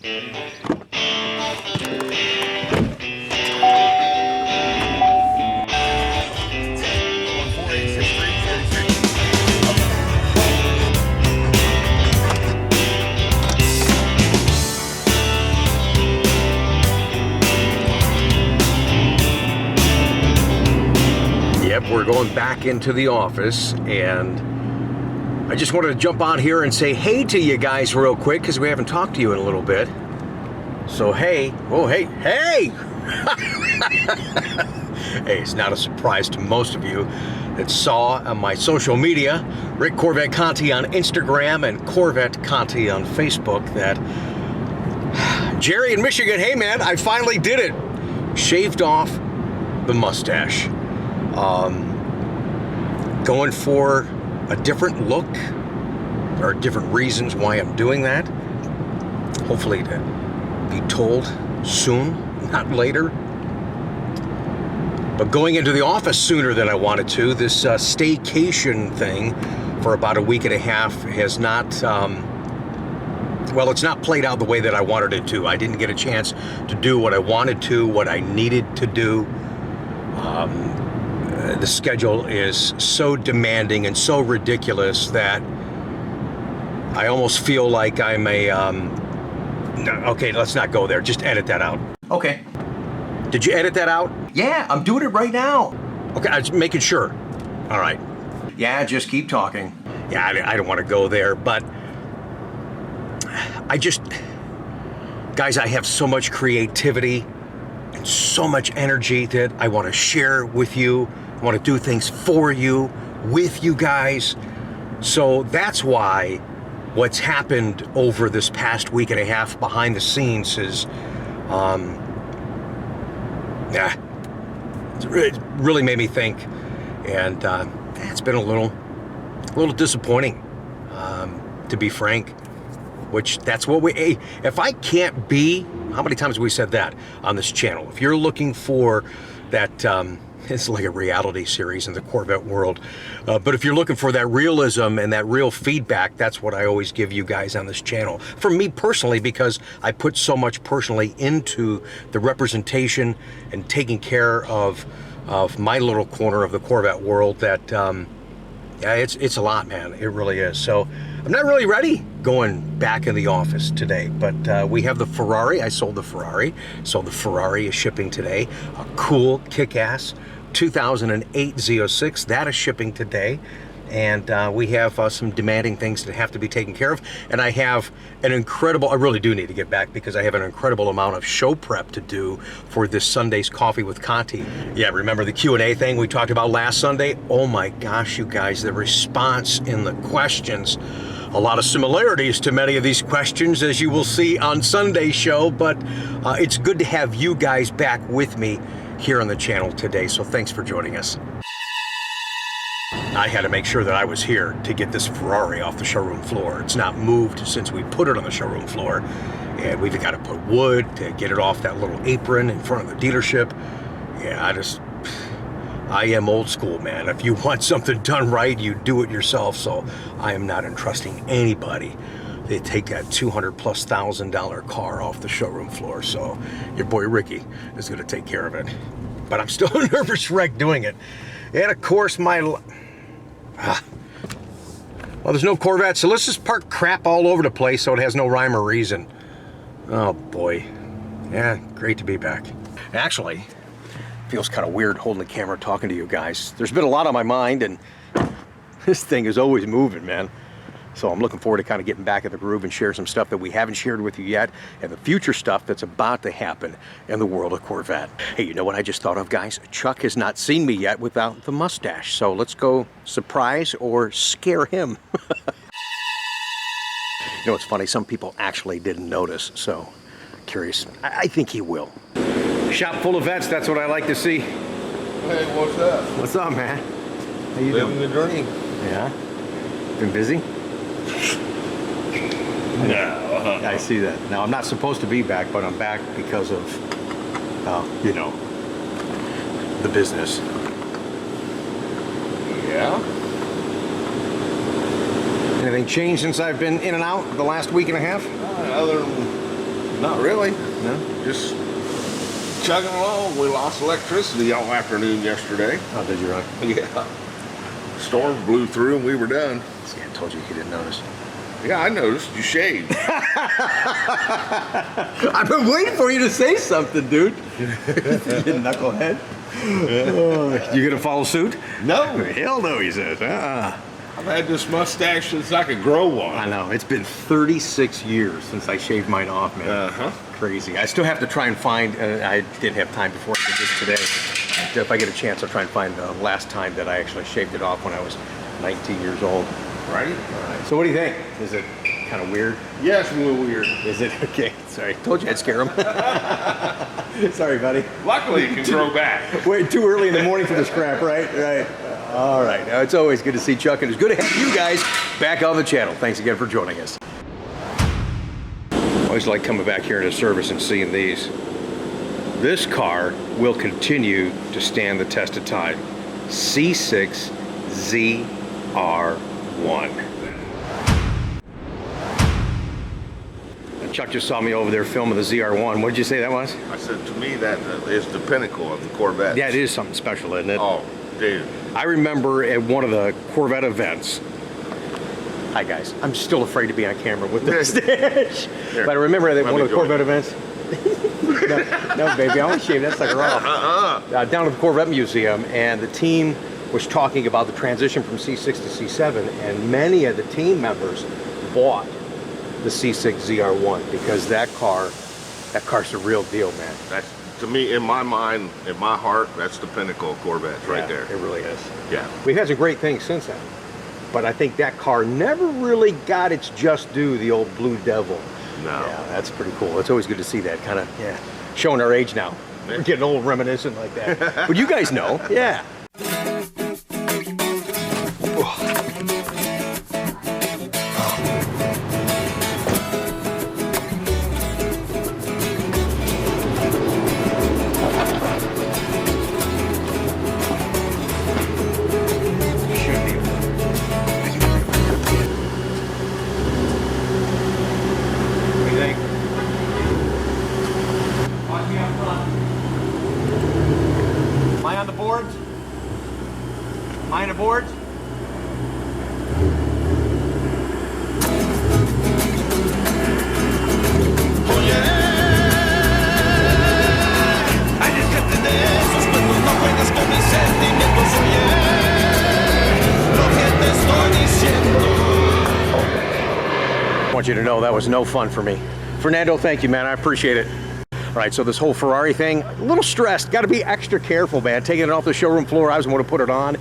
We're going back into the office, and I just wanted to jump on here and say hey to you guys real quick because we haven't talked to you in a little bit. So hey, oh hey, hey! Hey, it's not a surprise to most of you that saw on my social media, Rick Corvette Conti on Instagram and Corvette Conti on Facebook, that Jerry in Michigan, hey man, I finally did it. Shaved off the mustache. Going for a different look. There are different reasons why I'm doing that. Hopefully to be told soon, not later. But going into the office sooner than I wanted to, this staycation thing for about a week and a half has not, well, it's not played out the way that I wanted it to. I didn't get a chance to do what I wanted to, what I needed to do. The schedule is so demanding and so ridiculous that I almost feel like I'm a, okay, let's not go there. Just edit that out. Okay. Did you edit that out? Yeah, I'm doing it right now. Okay, I'm just making sure. All right. Yeah, just keep talking. Yeah, I don't want to go there, but guys, I have so much creativity and so much energy that I want to share with you. I want to do things for you, with you guys. So that's why what's happened over this past week and a half behind the scenes is, yeah, it really made me think, and it's been a little disappointing, to be frank. Which that's what we. If I can't be, how many times have we said that on this channel? If you're looking for that. It's like a reality series in the Corvette world. But if you're looking for that realism and that real feedback, that's what I always give you guys on this channel. For me personally, because I put so much personally into the representation and taking care of my little corner of the Corvette world, that yeah, it's a lot, man. It really is. So I'm not really ready going back in the office today, but we have the Ferrari. I sold the Ferrari. So the Ferrari is shipping today. A cool, kick-ass 2008 Z06. That is shipping today. And we have some demanding things that have to be taken care of. And I have an incredible, I really do need to get back because I have an incredible amount of show prep to do for this Sunday's Coffee with Conti. Yeah, remember the Q&A thing we talked about last Sunday? Oh my gosh, you guys, the response in the questions. A lot of similarities to many of these questions, as you will see on Sunday's show, but it's good to have you guys back with me here on the channel today, so thanks for joining us. I had to make sure that I was here to get this Ferrari off the showroom floor. It's not moved since we put it on the showroom floor, and we've got to put wood to get it off that little apron in front of the dealership. Yeah, I am old school, man. If you want something done right, you do it yourself, so I am not entrusting anybody. They take that $200,000+ car off the showroom floor, so your boy Ricky is going to take care of it. But I'm still a nervous wreck doing it. And of course, well, there's no Corvette, so let's just park crap all over the place so it has no rhyme or reason. Oh boy. Yeah, great to be back. Actually, feels kind of weird holding the camera talking to you guys. There's been a lot on my mind, and this thing is always moving, man. So I'm looking forward to kind of getting back in the groove and share some stuff that we haven't shared with you yet, and the future stuff that's about to happen in the world of Corvette. Hey, you know what I just thought of, guys? Chuck has not seen me yet without the mustache, so let's go surprise or scare him. You know, it's funny, some people actually didn't notice, so curious. I think he will. Shop full of vets, that's what I like to see. Hey, what's up? What's up, man? How you doing? Living the dream. Yeah? Been busy? No. I see that. Now, I'm not supposed to be back, but I'm back because of, you know, the business. Yeah? Anything changed since I've been in and out the last week and a half? Other than Not really. No? Just chugging along. We lost electricity all afternoon yesterday. Oh, did you really? Yeah. Storm blew through and we were done. See, I told you didn't notice. Yeah, I noticed. You shaved. I've been waiting for you to say something, dude. You knucklehead. You gonna follow suit? No. Hell no, he says. I've had this mustache since I could grow one. I know. It's been 36 years since I shaved mine off, man. Uh-huh. Crazy. I still have to try and find, I didn't have time before I did this today. If I get a chance, I'll try and find the last time that I actually shaved it off when I was 19 years old. Right? So what do you think? Is it kind of weird? Yeah, it's a little weird. Is it? Okay, sorry. Told you I'd scare him. Sorry, buddy. Luckily, it can grow back. Wait, too early in the morning for this crap, right? Right. All right. Now, it's always good to see Chuck, and it's good to have you guys back on the channel. Thanks again for joining us. Always like coming back here into service and seeing these. This car will continue to stand the test of time. C6 ZR1. Chuck just saw me over there filming the ZR1. What did you say that was? I said, to me, that is the pinnacle of the Corvette. Yeah, it is something special, isn't it? Oh, dude. I remember at one of the Corvette events. Hi guys, I'm still afraid to be on camera with this dish. But I remember at one of the Corvette events. no, baby, I want to shave that sucker off. Down at the Corvette Museum, and the team was talking about the transition from C6 to C7, and many of the team members bought the C6 ZR1 because that car's the real deal, man. That's, to me, in my mind, in my heart, that's the pinnacle of Corvettes right there. It really is. Yeah. We've had some great things since then, but I think that car never really got its just due, the old Blue Devil. No. Yeah, that's pretty cool. It's always good to see that kind of, showing our age now. We're getting old reminiscent like that. But you guys know, yeah. Mine aboard? I want you to know that was no fun for me. Fernando, thank you, man. I appreciate it. All right, so this whole Ferrari thing, a little stressed. Got to be extra careful, man. Taking it off the showroom floor, I was going to put it on.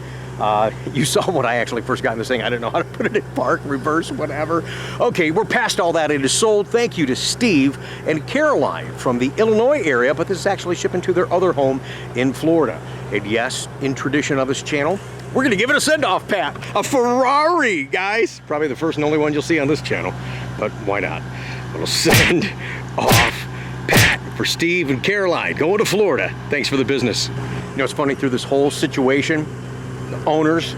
You saw when I actually first got in this thing. I didn't know how to put it in park, reverse, whatever. Okay, we're past all that. It is sold. Thank you to Steve and Caroline from the Illinois area, but this is actually shipping to their other home in Florida. And yes, in tradition of this channel, we're going to give it a send-off, Pat. A Ferrari, guys. Probably the first and only one you'll see on this channel, but why not? A little send-off Pat for Steve and Caroline going to Florida. Thanks for the business. You know, it's funny, through this whole situation, the owners,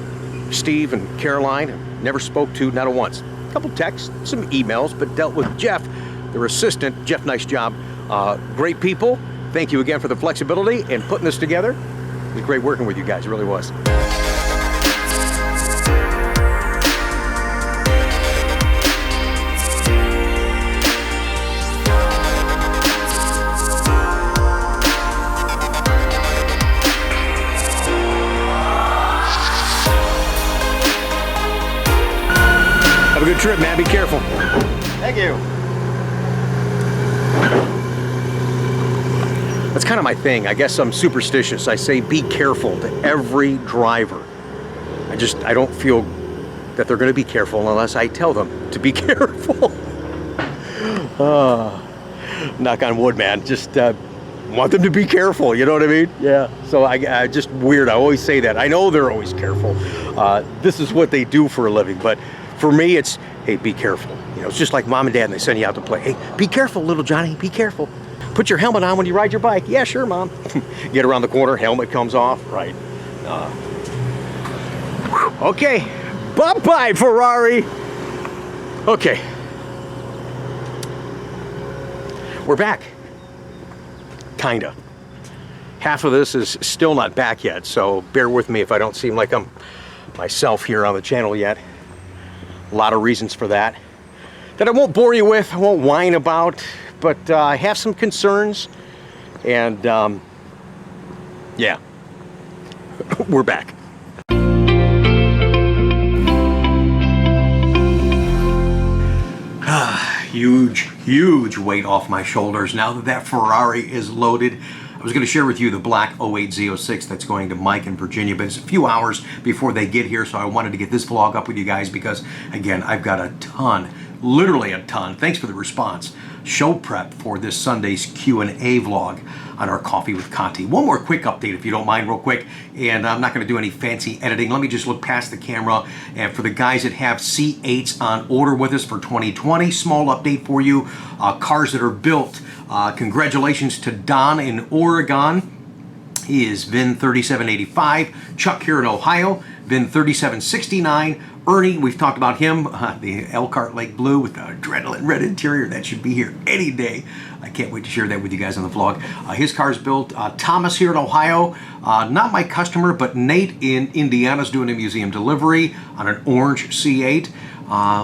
Steve and Caroline, never spoke to, not a once. A couple texts, some emails, but dealt with Jeff, their assistant. Jeff, nice job. Great people. Thank you again for the flexibility and putting this together. It was great working with you guys, it really was. Have a good trip, man. Be careful. Thank you. That's kind of my thing. I guess I'm superstitious. I say be careful to every driver. I don't feel that they're going to be careful unless I tell them to be careful. Knock on wood, man. Just want them to be careful, you know what I mean? Yeah. So I just weird. I always say that. I know they're always careful. This is what they do for a living, but for me, it's, hey, be careful. You know, it's just like mom and dad, and they send you out to play. Hey, be careful, little Johnny, be careful. Put your helmet on when you ride your bike. Yeah, sure, mom. Get around the corner, helmet comes off. Right. Okay, bye-bye, Ferrari. Okay. We're back. Kinda. Half of this is still not back yet, so bear with me if I don't seem like I'm myself here on the channel yet. A lot of reasons for that I won't bore you with, I won't whine about, but I have some concerns, and yeah, we're back. Huge weight off my shoulders now that Ferrari is loaded. I was going to share with you the black 08Z06 that's going to Mike in Virginia, but it's a few hours before they get here, so I wanted to get this vlog up with you guys because, again, I've got a ton, literally a ton. Thanks for the response. Show prep for this Sunday's Q&A vlog on our Coffee with Conti. One more quick update, if you don't mind, real quick, and I'm not going to do any fancy editing. Let me just look past the camera, and for the guys that have C8s on order with us for 2020, small update for you. Cars that are built. Congratulations to Don in Oregon. He is VIN 3785. Chuck here in Ohio, VIN 3769. Ernie, we've talked about him, the Elkhart Lake Blue with the adrenaline red interior. That should be here any day. I can't wait to share that with you guys on the vlog. His car's built. Thomas here in Ohio, not my customer, but Nate in Indiana's doing a museum delivery on an orange C8.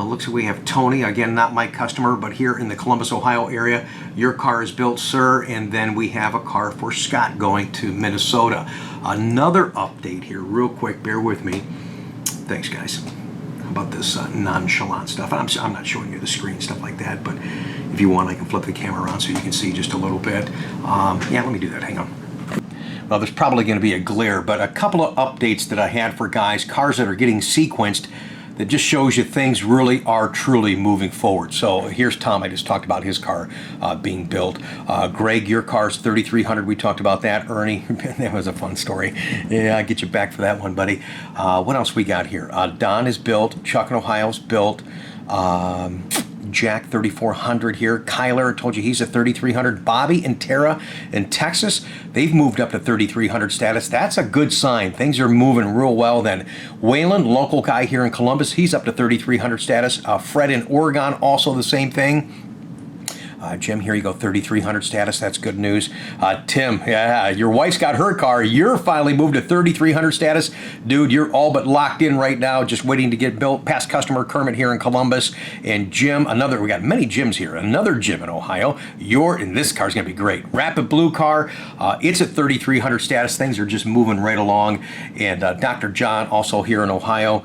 Looks like we have Tony, again, not my customer, but here in the Columbus, Ohio area. Your car is built, sir. And then we have a car for Scott going to Minnesota. Another update here, real quick, bear with me. Thanks, guys. About this nonchalant stuff. I'm not showing you the screen, stuff like that, but if you want, I can flip the camera around so you can see just a little bit. Yeah, let me do that. Hang on. Well, there's probably going to be a glare, but a couple of updates that I had for guys, cars that are getting sequenced, that just shows you things really are truly moving forward. So here's Tom. I just talked about his car being built. Greg, your car's 3300. We talked about that. Ernie, that was a fun story. Yeah, I'll get you back for that one, buddy. What else we got here? Don is built. Chuck in Ohio's built. Jack 3400 here. Kyler, I told you he's a 3300. Bobby and Tara in Texas, they've moved up to 3300 status. That's a good sign. Things are moving real well then. Waylon, local guy here in Columbus, he's up to 3300 status. Fred in Oregon, also the same thing. Jim, here you go, 3300 status. That's good news. Tim, yeah, your wife's got her car. You're finally moved to 3300 status. Dude, you're all but locked in right now, just waiting to get built. Past customer Kermit here in Columbus. And Jim, we got many Jims here. Another Jim in Ohio. And this car's going to be great. Rapid Blue car. It's at 3300 status. Things are just moving right along. And Dr. John, also here in Ohio,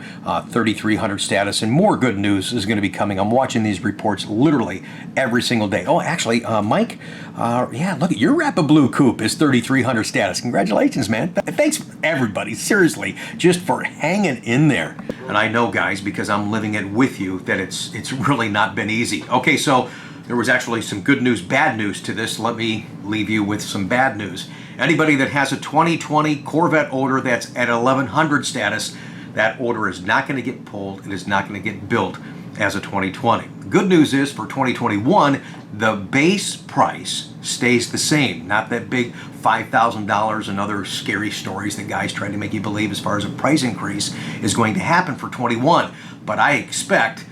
3300 status. And more good news is going to be coming. I'm watching these reports literally every single day. Oh, actually, Mike, yeah, look at your Rapid Blue Coupe is 3300 status. Congratulations, man. Thanks, everybody, seriously, just for hanging in there. And I know, guys, because I'm living it with you, that it's really not been easy. Okay, so there was actually some good news, bad news to this. Let me leave you with some bad news. Anybody that has a 2020 Corvette order that's at 1100 status, that order is not going to get pulled. It is not going to get built as a 2020. Good news is for 2021, the base price stays the same. Not that big $5,000 and other scary stories that guys try to make you believe as far as a price increase is going to happen for 21. But I expect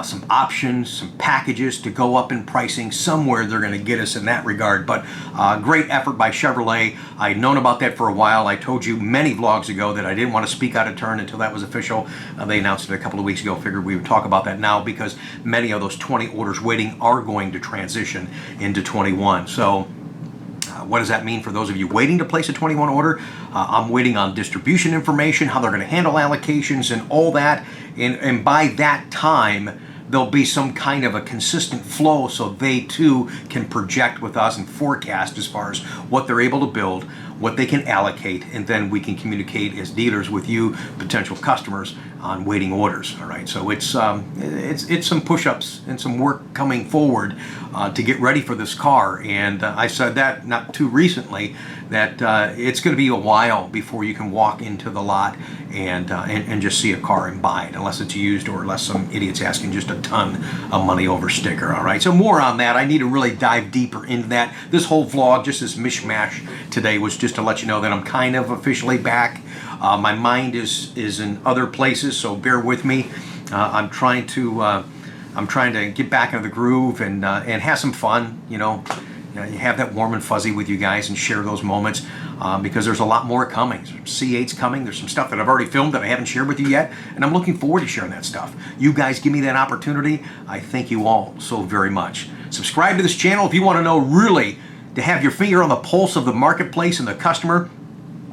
some options, some packages to go up in pricing. Somewhere they're going to get us in that regard. But great effort by Chevrolet. I'd known about that for a while. I told you many vlogs ago that I didn't want to speak out of turn until that was official. They announced it a couple of weeks ago. Figured we would talk about that now because many of those 20 orders waiting are going to transition into 21. So what does that mean for those of you waiting to place a 21 order? I'm waiting on distribution information, how they're going to handle allocations and all that. And by that time, there'll be some kind of a consistent flow so they too can project with us and forecast as far as what they're able to build, what they can allocate, and then we can communicate as dealers with you, potential customers, on waiting orders. All right, so it's some push-ups and some work coming forward to get ready for this car. And I said that not too recently, that it's going to be a while before you can walk into the lot and just see a car and buy it, unless it's used or unless some idiot's asking just a ton of money over sticker. All right, so more on that. I need to really dive deeper into that. This whole vlog, just this mishmash today, was just to let you know that I'm kind of officially back. My mind is in other places, so bear with me. I'm trying to get back into the groove and have some fun. You know, have that warm and fuzzy with you guys and share those moments because there's a lot more coming. There's C8's coming. There's some stuff that I've already filmed that I haven't shared with you yet, and I'm looking forward to sharing that stuff. You guys give me that opportunity. I thank you all so very much. Subscribe to this channel if you want to know really, to have your finger on the pulse of the marketplace and the customer.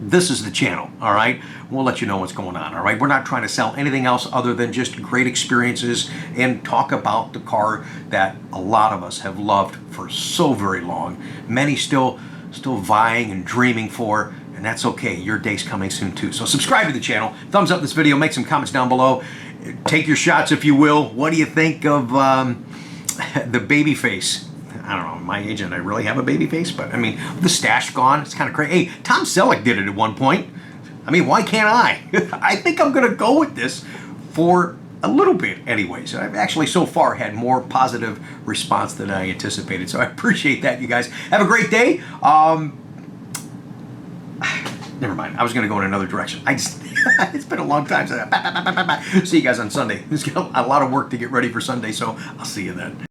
This is the channel, all right? We'll let you know what's going on, all right? We're not trying to sell anything else other than just great experiences and talk about the car that a lot of us have loved for so very long. Many still vying and dreaming for, and that's okay. Your day's coming soon too. So subscribe to the channel, thumbs up this video, make some comments down below. Take your shots if you will. What do you think of the baby face? I don't know, my age and I really have a baby face, but I mean, the stash gone, it's kind of crazy. Hey, Tom Selleck did it at one point. I mean, why can't I? I think I'm going to go with this for a little bit anyways. I've actually so far had more positive response than I anticipated, so I appreciate that, you guys. Have a great day. Never mind, I was going to go in another direction. It's been a long time. See you guys on Sunday. There's a lot of work to get ready for Sunday, so I'll see you then.